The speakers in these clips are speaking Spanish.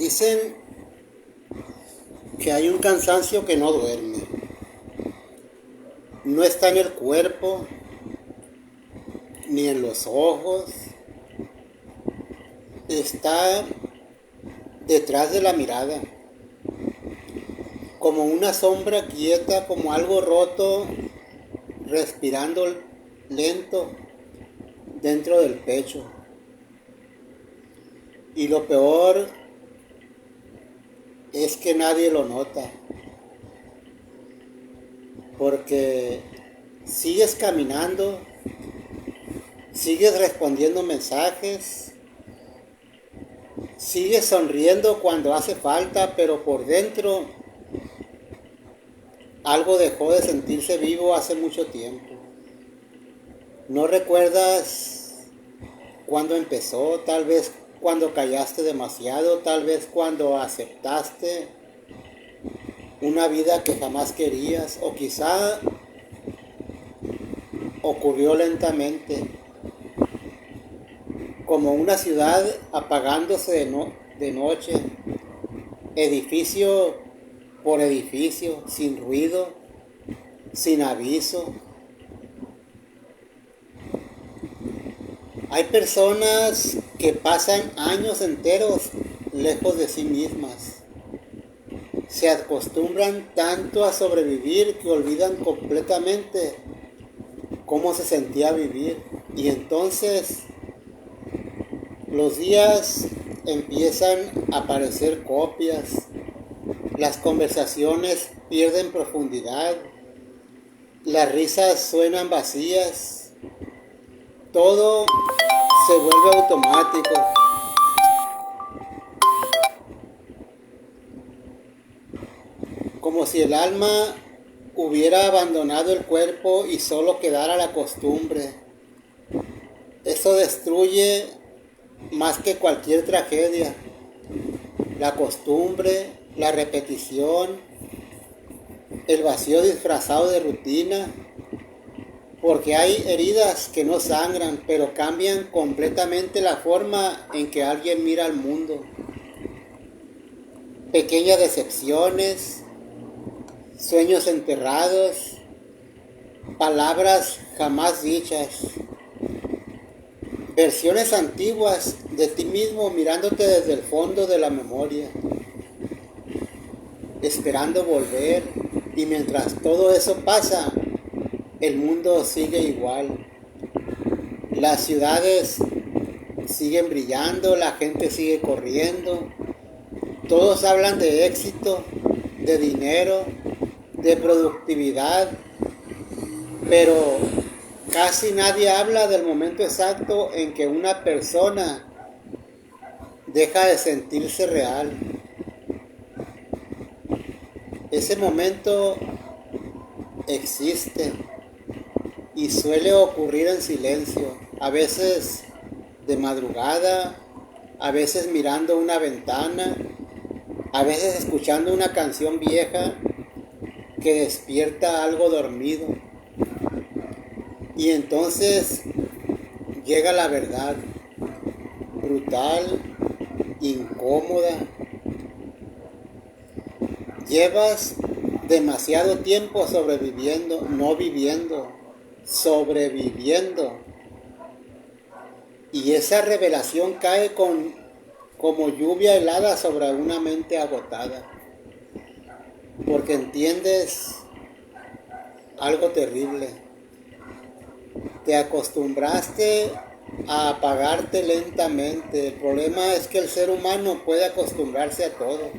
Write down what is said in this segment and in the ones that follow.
Dicen que hay un cansancio que no duerme. No está en el cuerpo, ni en los ojos. Está detrás de la mirada. Como una sombra quieta, como algo roto, respirando lento dentro del pecho. Y lo peor es que nadie lo nota, porque sigues caminando, sigues respondiendo mensajes, sigues sonriendo cuando hace falta, pero por dentro algo dejó de sentirse vivo hace mucho tiempo. No recuerdas cuándo empezó, tal vez cuando callaste demasiado, tal vez cuando aceptaste una vida que jamás querías, o quizá ocurrió lentamente, como una ciudad apagándose de noche, edificio por edificio, sin ruido, sin aviso. Hay personas que pasan años enteros lejos de sí mismas. Se acostumbran tanto a sobrevivir que olvidan completamente cómo se sentía vivir. Y entonces los días empiezan a aparecer copias, las conversaciones pierden profundidad, las risas suenan vacías, todo se vuelve automático. Como si el alma hubiera abandonado el cuerpo y solo quedara la costumbre. Eso destruye más que cualquier tragedia. La costumbre, la repetición, el vacío disfrazado de rutina. Porque hay heridas que no sangran, pero cambian completamente la forma en que alguien mira al mundo. Pequeñas decepciones, sueños enterrados, palabras jamás dichas, versiones antiguas de ti mismo mirándote desde el fondo de la memoria, esperando volver, y mientras todo eso pasa, el mundo sigue igual. Las ciudades siguen brillando, la gente sigue corriendo, todos hablan de éxito, de dinero, de productividad, pero casi nadie habla del momento exacto en que una persona deja de sentirse real. Ese momento existe y suele ocurrir en silencio, a veces de madrugada, a veces mirando una ventana, a veces escuchando una canción vieja que despierta algo dormido. Y entonces llega la verdad, brutal, incómoda. Llevas demasiado tiempo sobreviviendo, no viviendo, sobreviviendo. Y esa revelación cae como lluvia helada sobre una mente agotada. Porque entiendes algo terrible. Te acostumbraste a apagarte lentamente. El problema es que el ser humano puede acostumbrarse a todo,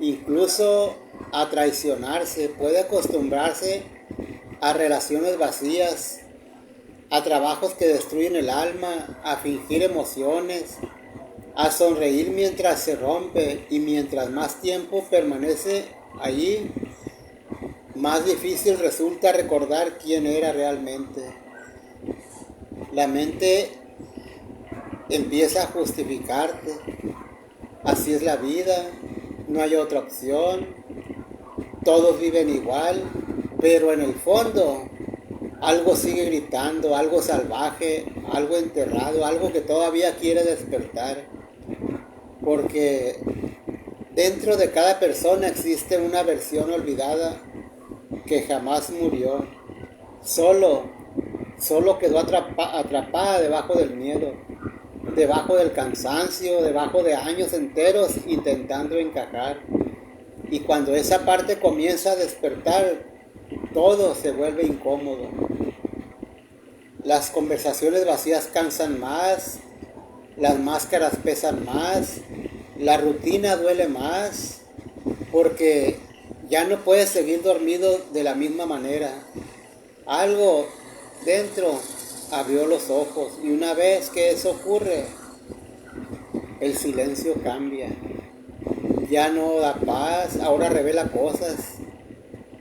incluso a traicionarse, puede acostumbrarse a relaciones vacías, a trabajos que destruyen el alma, a fingir emociones, a sonreír mientras se rompe, y mientras más tiempo permanece allí, más difícil resulta recordar quién era realmente. La mente empieza a justificarte. Así es la vida, no hay otra opción, todos viven igual, pero en el fondo algo sigue gritando, algo salvaje, algo enterrado, algo que todavía quiere despertar. Porque Dentro de cada persona existe una versión olvidada que jamás murió. Solo, solo quedó atrapada debajo del miedo, debajo del cansancio, debajo de años enteros intentando encajar. Y cuando esa parte comienza a despertar, todo se vuelve incómodo. Las conversaciones vacías cansan más, las máscaras pesan más, la rutina duele más, porque ya no puedes seguir dormido de la misma manera. Algo dentro abrió los ojos y una vez que eso ocurre, el silencio cambia. Ya no da paz, ahora revela cosas.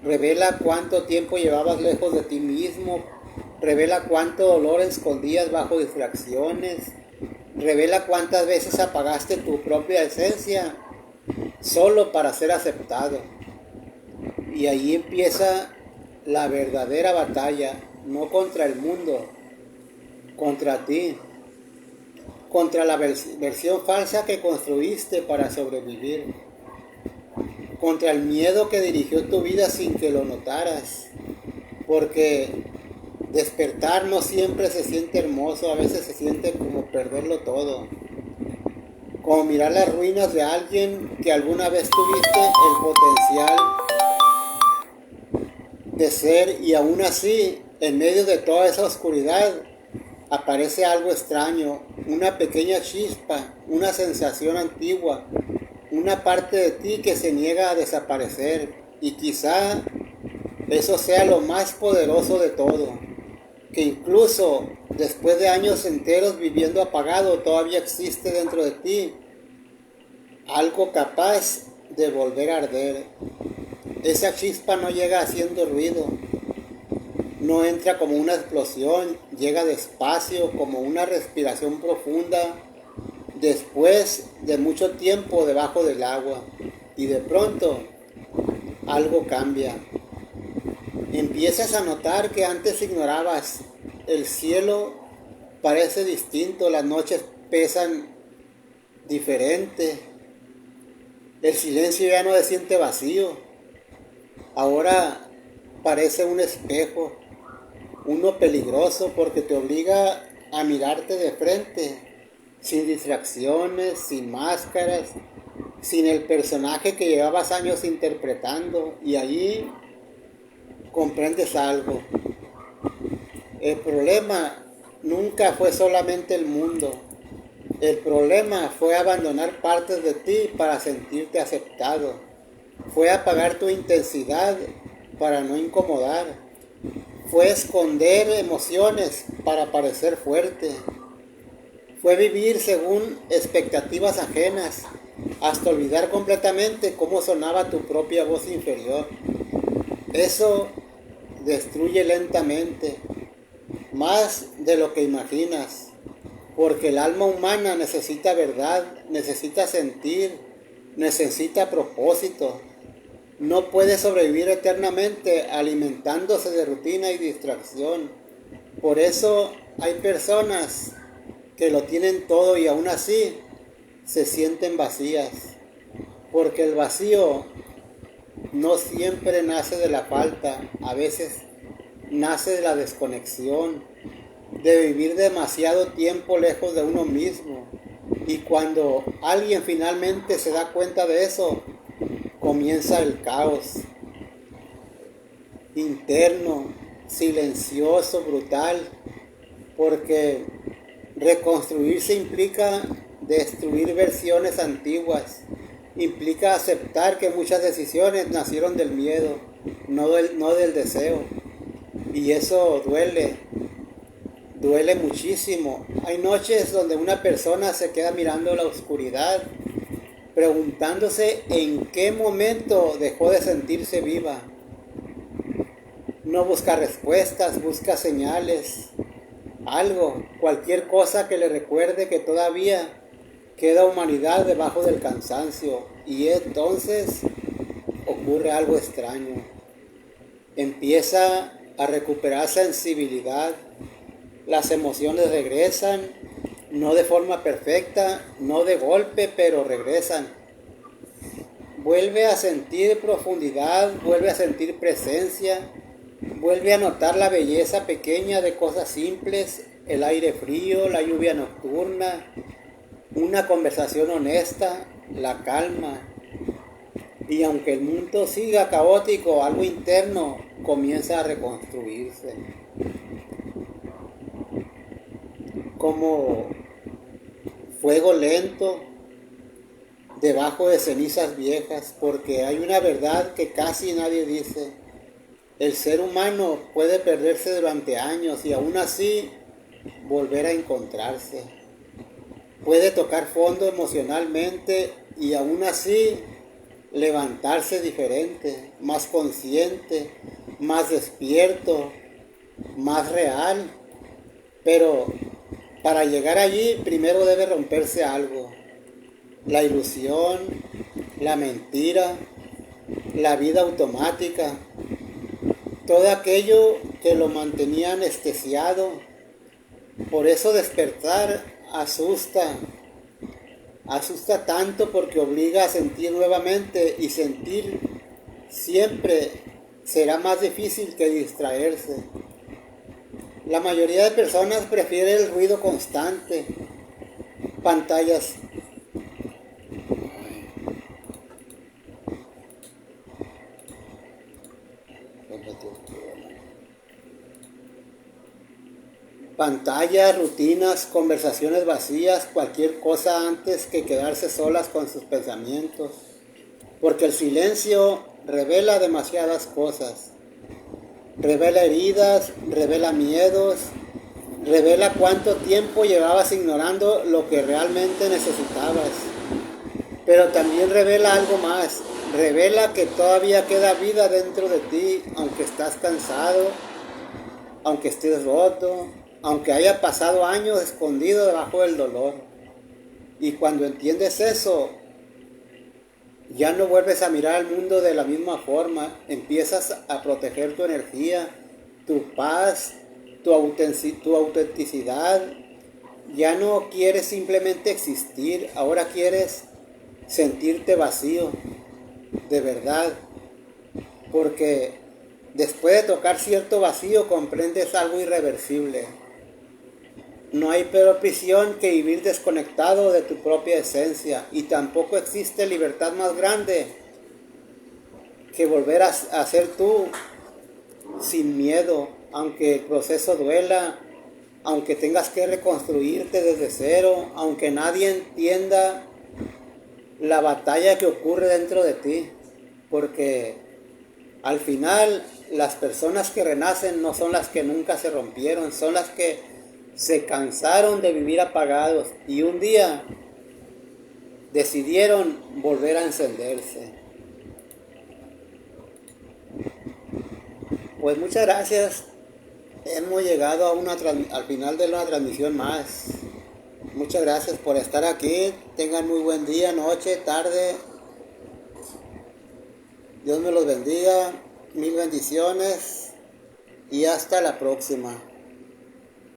Revela cuánto tiempo llevabas lejos de ti mismo. Revela cuánto dolor escondías bajo distracciones. Revela cuántas veces apagaste tu propia esencia solo para ser aceptado. Y ahí empieza la verdadera batalla, no contra el mundo, contra ti, contra la versión falsa que construiste para sobrevivir, contra el miedo que dirigió tu vida sin que lo notaras, porque despertar no siempre se siente hermoso, a veces se siente como perderlo todo, como mirar las ruinas de alguien que alguna vez tuviste el potencial de ser y aún así, en medio de toda esa oscuridad, aparece algo extraño, una pequeña chispa, una sensación antigua, una parte de ti que se niega a desaparecer y quizá eso sea lo más poderoso de todo, que incluso después de años enteros viviendo apagado todavía existe dentro de ti algo capaz de volver a arder. Esa chispa no llega haciendo ruido, no entra como una explosión, llega despacio como una respiración profunda después de mucho tiempo debajo del agua y de pronto algo cambia. Empiezas a notar que antes ignorabas, el cielo parece distinto, las noches pesan diferente, el silencio ya no se siente vacío, ahora parece un espejo, uno peligroso porque te obliga a mirarte de frente, sin distracciones, sin máscaras, sin el personaje que llevabas años interpretando, y allí comprendes algo. El problema nunca fue solamente el mundo. El problema fue abandonar partes de ti para sentirte aceptado. Fue apagar tu intensidad para no incomodar. Fue esconder emociones para parecer fuerte. Fue vivir según expectativas ajenas, hasta olvidar completamente cómo sonaba tu propia voz inferior. Eso destruye lentamente, más de lo que imaginas, porque el alma humana necesita verdad, necesita sentir, necesita propósito. No puede sobrevivir eternamente alimentándose de rutina y distracción. Por eso hay personas que lo tienen todo y aún así se sienten vacías, porque el vacío no siempre nace de la falta, a veces nace de la desconexión, de vivir demasiado tiempo lejos de uno mismo. Y cuando alguien finalmente se da cuenta de eso, comienza el caos interno, silencioso, brutal, porque reconstruirse implica destruir versiones antiguas, implica aceptar que muchas decisiones nacieron del miedo, no del deseo. Y eso duele muchísimo. Hay noches donde una persona se queda mirando la oscuridad, preguntándose en qué momento dejó de sentirse viva. No busca respuestas, busca señales, algo, cualquier cosa que le recuerde que todavía queda humanidad debajo del cansancio. Y entonces ocurre algo extraño. Empieza a recuperar sensibilidad, las emociones regresan, no de forma perfecta, no de golpe, pero regresan. vuelve a sentir profundidad, vuelve a sentir presencia, vuelve a notar la belleza pequeña de cosas simples, el aire frío, la lluvia nocturna, una conversación honesta, la calma. Y aunque el mundo siga caótico, algo interno comienza a reconstruirse. Como fuego lento debajo de cenizas viejas, porque hay una verdad que casi nadie dice. El ser humano puede perderse durante años y aún así volver a encontrarse. Puede tocar fondo emocionalmente y aún así levantarse diferente, más consciente, más despierto, más real. Pero para llegar allí primero debe romperse algo. La ilusión, la mentira, la vida automática, todo aquello que lo mantenía anestesiado. Por eso despertar asusta tanto porque obliga a sentir nuevamente y sentir siempre será más difícil que distraerse. La mayoría de personas prefiere el ruido constante, pantallas pantallas, rutinas, conversaciones vacías, cualquier cosa antes que quedarse solas con sus pensamientos. Porque el silencio revela demasiadas cosas. Revela heridas, revela miedos, revela cuánto tiempo llevabas ignorando lo que realmente necesitabas. Pero también revela algo más. Revela que todavía queda vida dentro de ti, aunque estás cansado, aunque estés roto, aunque haya pasado años escondido debajo del dolor. Y cuando entiendes eso, ya no vuelves a mirar al mundo de la misma forma. Empiezas a proteger tu energía, tu paz, tu autenticidad. Ya no quieres simplemente existir, ahora quieres sentirte vacío, de verdad. Porque después de tocar cierto vacío comprendes algo irreversible. No hay peor prisión que vivir desconectado de tu propia esencia, y tampoco existe libertad más grande que volver a ser tú sin miedo, aunque el proceso duela, aunque tengas que reconstruirte desde cero, aunque nadie entienda la batalla que ocurre dentro de ti, porque al final las personas que renacen no son las que nunca se rompieron, son las que se cansaron de vivir apagados y un día decidieron volver a encenderse. Pues muchas gracias. Hemos llegado al final de una transmisión más. Muchas gracias por estar aquí. Tengan muy buen día, noche, tarde. Dios me los bendiga. Mil bendiciones. Y hasta la próxima.